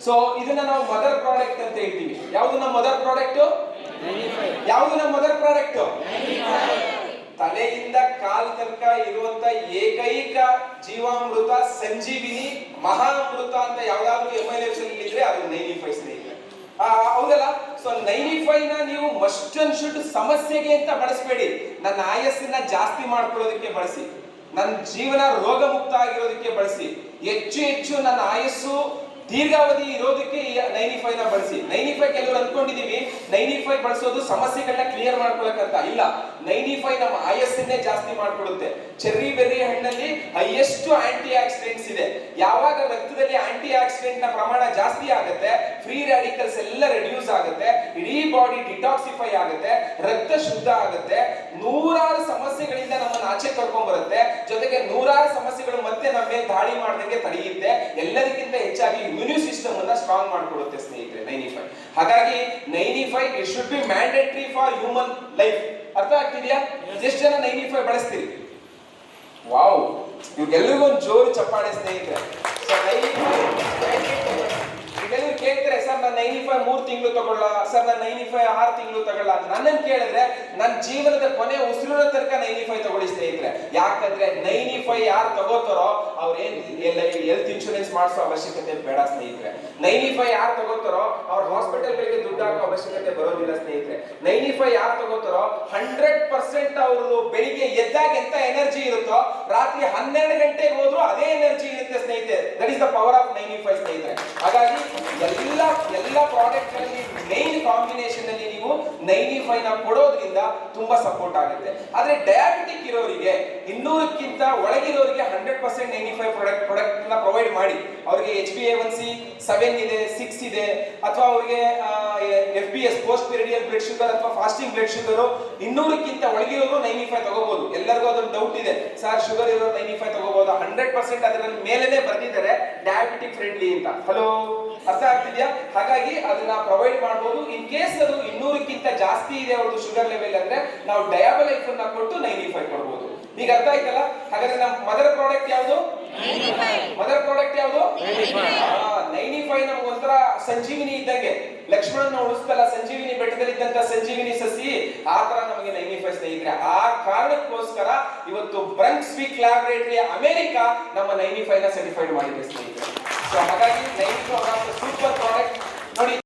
So ಇದನ್ನ ನಾವು mother product ಅಂತ ಹೇಳ್ತೀವಿ. ಯಾವುದು ನಮ್ಮ ಮದರ್ ಪ್ರಾಡಕ್ಟ್? ಯಾವುದು ನಮ್ಮ ಮದರ್ ಪ್ರಾಡಕ್ಟ್? ತಲೆಯಿಂದ ಕಾಲ್ ತನಕ ಇರುವಂತ ಏಕೈಕ ಜೀವಾಮೃತ ಸಂಜೀವಿನಿ ಮಹಾಮೃತ ಅಂತ ಯಾವ್ದಾದ್ರು MLFs ಇದ್ರೆ ಅದು 95 ಸ್ನೇಹಿತರೆ. ಹೌದಲ್ಲ? ಸೊ 95 ನ ನೀವು ಮಸ್ಟ್ ಅಂಡ್ ಶುಡ್ ಸಮಸ್ಯೆಗೆ ಅಂತ ಬಳಸಬೇಡಿ. ನನ್ನ ಆಯಸ್ಸನ್ನ ಜಾಸ್ತಿ ಮಾಡ್ಕೊಳ್ಳೋದಕ್ಕೆ ಬಳಸಿ, ನನ್ನ ಜೀವನ ರೋಗ ಮುಕ್ತ ಆಗಿರೋದಕ್ಕೆ ಬಳಸಿ, ಹೆಚ್ಚು ಹೆಚ್ಚು ನನ್ನ ಆಯಸ್ಸು ದೀರ್ಘಾವಧಿ ಇರೋದಕ್ಕೆ 95 ನ ಬಳಸಿ. 95 ಕೆಲವರು ಅನ್ಕೊಂಡಿದೀವಿ 95 ಬಳಸೋದು ಸಮಸ್ಯೆಗಳನ್ನ ಕ್ಲಿಯರ್ ಮಾಡ್ಕೊಳಕಂತ. ಇಲ್ಲ, 95 ನಮ್ಮ ಆಯಸ್ಸನ್ನೇ ಜಾಸ್ತಿ ಮಾಡ್ಕೊಡುತ್ತೆ. ಚೆರ್ರಿ ಬೆರ್ರಿ ಹಣ್ಣಲ್ಲಿ ಹೈಯೆಸ್ಟ್ ಆಂಟಿ ಆಕ್ಸಿಡೆಂಟ್ಸ್ ಇದೆ. ಯಾವಾಗ ರಕ್ತದಲ್ಲಿ ಆಂಟಿ ಆಕ್ಸಿಡೆಂಟ್ ನ ಪ್ರಮಾಣ ಜಾಸ್ತಿ ಆಗುತ್ತೆ, ಫ್ರೀ ರ್ಯಾಡಿಕಲ್ಸ್ ಎಲ್ಲ ರೆಡ್ಯೂಸ್ ಆಗುತ್ತೆ, ಇಡೀ ಬಾಡಿ ಡಿಟಾಕ್ಸಿಫೈ ಆಗುತ್ತೆ, ರಕ್ತ ಶುದ್ಧ ಆಗುತ್ತೆ, ನೂರಾರು ಸಮಸ್ಯೆಗಳಿಂದ ನಮ್ಮನ್ನು ಆಚೆ ಕರ್ಕೊಂಡ್ ಬರುತ್ತೆ, ಜೊತೆಗೆ ನೂರಾರು ಸಮಸ್ಯೆಗಳು ಮತ್ತೆ ನಮ್ಮ ಮೇಲೆ ದಾಳಿ ಮಾಡ್ದಂಗೆ ತಡೆಯುತ್ತೆ. ಎಲ್ಲದಕ್ಕಿಂತ ಹೆಚ್ಚಾಗಿ ಇಮ್ಯೂನ್ ಸಿಸ್ಟಮ್ ಅನ್ನ ಸ್ಟ್ರಾಂಗ್ ಮಾಡ್ಕೊಡುತ್ತೆ ಸ್ನೇಹಿತರೆ 95. ಹಾಗಾಗಿ 95 it should be mandatory for human life. ಅರ್ಥ ಆಗ್ತಿದ್ಯಾ? ಎಷ್ಟು ಜನ 95 ಬಳಸ್ತೀರಿ? ವಾವ್, ಇವ್ರಿಗೆಲ್ಲರಿಗೂ ಒಂದು ಜೋರು ಚಪ್ಪಾಳೆ ಸ್ನೇಹಿತರೆ. ಕೆಲವರು ಕೇಳ್ತಾರೆ, ಸರ್ ನಾನು 95 3 ತಿಂಗಳು ತಗೊಳ್ಳ, ಸರ್ ನಾನು 95 6 ತಿಂಗಳು ತಗೊಳ್ಳ. ನನ್ನನ್ನು ಕೇಳಿದ್ರೆ ನನ್ನ ಜೀವನದ ಕೊನೆ ಉಸಿರಿನ ತನಕ 95 ತಗೊಳ್ಳಿ ಸ್ನೇಹಿತರೆ. ಯಾಕಂದ್ರೆ 95 ಯಾರು ತಗೋತಾರೋ ಅವ್ರೇನ್ ಹೆಲ್ತ್ ಇನ್ಶೂರೆನ್ಸ್ ಮಾಡಿಸೋ ಅವಶ್ಯಕತೆ ಬೇಡ ಸ್ನೇಹಿತರೆ. 95 ಯಾರು ತಗೋತಾರೋ ಅವ್ರ ಹಾಸ್ಪಿಟಲ್ಗಳಿಗೆ ದುಡ್ಡು ಹಾಕೋ ಅವಶ್ಯಕತೆ ಬರೋದಿಲ್ಲ ಸ್ನೇಹಿತರೆ. 95 ಯಾರು ತಗೋತಾರೋ 100% ಅವರು ಬೆಳಿಗ್ಗೆ ಎದ್ದಾಗ ಎಂತ ಎನರ್ಜಿ ಇರುತ್ತೋ ರಾತ್ರಿ 12 ಗಂಟೆಗೆ ಹೋದ್ರು ಅದೇ ಎನರ್ಜಿ ಇರುತ್ತೆ ಸ್ನೇಹಿತರೆ. That is the power of 95 ಸ್ನೇಹಿತರೆ. ಹಾಗಾಗಿ ಎಲ್ಲ ಪ್ರಾಡಕ್ಟ್ ಗಳಲ್ಲಿ ಮೈನ್ ಕಾಂಬಿನೇಷನ್ ಅಲ್ಲಿ ನೀವು 95 ನ ಕೊಡೋದ್ರಿಂದ ತುಂಬಾ ಸಪೋರ್ಟ್ ಆಗುತ್ತೆ. ಆದ್ರೆ ಡಯಾಬಿಟಿಕ್ ಇರೋರಿಗೆ 200ಕ್ಕಿಂತ ಒಳಗಿರೋರಿಗೆ 100% 95 ಪ್ರಾಡಕ್ಟ್ ನ ಪ್ರೊವೈಡ್ ಮಾಡಿ. ಅವರಿಗೆ HbA1c 7 ಇದೆ, 6 ಇದೆ, ಅಥವಾ ಅವರಿಗೆ FBS post period blood sugar ಅಥವಾ ಫಾಸ್ಟಿಂಗ್ ಬ್ಲಡ್ ಶುಗರ್ 200ಕ್ಕಿಂತ ಒಳಗಿರೋರು 95 ತಗೋಬಹುದು. ಎಲ್ಲರಿಗೂ ಅದೊಂದು ಡೌಟ್ ಇದೆ, ಸರ್ ಶುಗರ್ ಇರೋ 95 ತಗೋಬಹುದು. 100% ಅದರ ಮೇಲೆನೆ ಬರ್ತಿದ್ದಾರೆ ಡಯಾಬಿಟಿಕ್ ಫ್ರೆಂಡ್ಲಿ ಅಂತ. ಹಲೋ, ಅರ್ಥ ಆಗ್ತಿದ್ಯಾ? ಹಾಗಾಗಿ ಅದನ್ನ ಪ್ರೊವೈಡ್ ಮಾಡಬಹುದು. ಇನ್ ಕೇಸ್ ಅದು 200ಕ್ಕಿಂತ ಜಾಸ್ತಿ ಇದೆ ಅವ್ರದ್ದು ಶುಗರ್ ಲೆವೆಲ್ ಅಂದ್ರೆ ನಾವು ಡಯಾಬಲೈಫ್ ಅನ್ನ ಕೊಟ್ಟು 95 ಕೊಡಬಹುದು. ಈಗ ಅರ್ಥ ಆಯ್ತಲ್ಲ? ಹಾಗಾದ್ರೆ ನಮ್ಮ ಮದರ್ ಪ್ರಾಡಕ್ಟ್ ಯಾವುದು? ಮದರ್ ಪ್ರಾಡಕ್ಟ್ ಯಾವುದು? 95 ನಮ್ಗೆ ಒಂಥರ ಸಂಜೀವಿನಿ ಇದ್ದಂಗೆ. ಲಕ್ಷ್ಮಣನ ಉಳಿಸ್ತಲ್ಲ ಸಂಜೀವಿನಿ ಬೆಟ್ಟದಲ್ಲಿದ್ದಂತ ಸಂಜೀವಿನಿ ಸಸಿ, ಆ ತರ ನಮಗೆ 95 ಸ್ನೇಹಿತರೆ. ಆ ಕಾರಣಕ್ಕೋಸ್ಕರ ಇವತ್ತು ಬ್ರಂಕ್ಸ್ವಿಕ್ ಲ್ಯಾಬೊರೇಟರಿ ಅಮೆರಿಕ ನಮ್ಮ 95 ನ ಸರ್ಟಿಫೈಡ್ ಮಾಡಿದೆ ಸ್ನೇಹಿತರೆ. ಸೊ ಹಾಗಾಗಿ 95 ಸೂಪರ್ ಪ್ರಾಡಕ್ಟ್ ನೋಡಿ.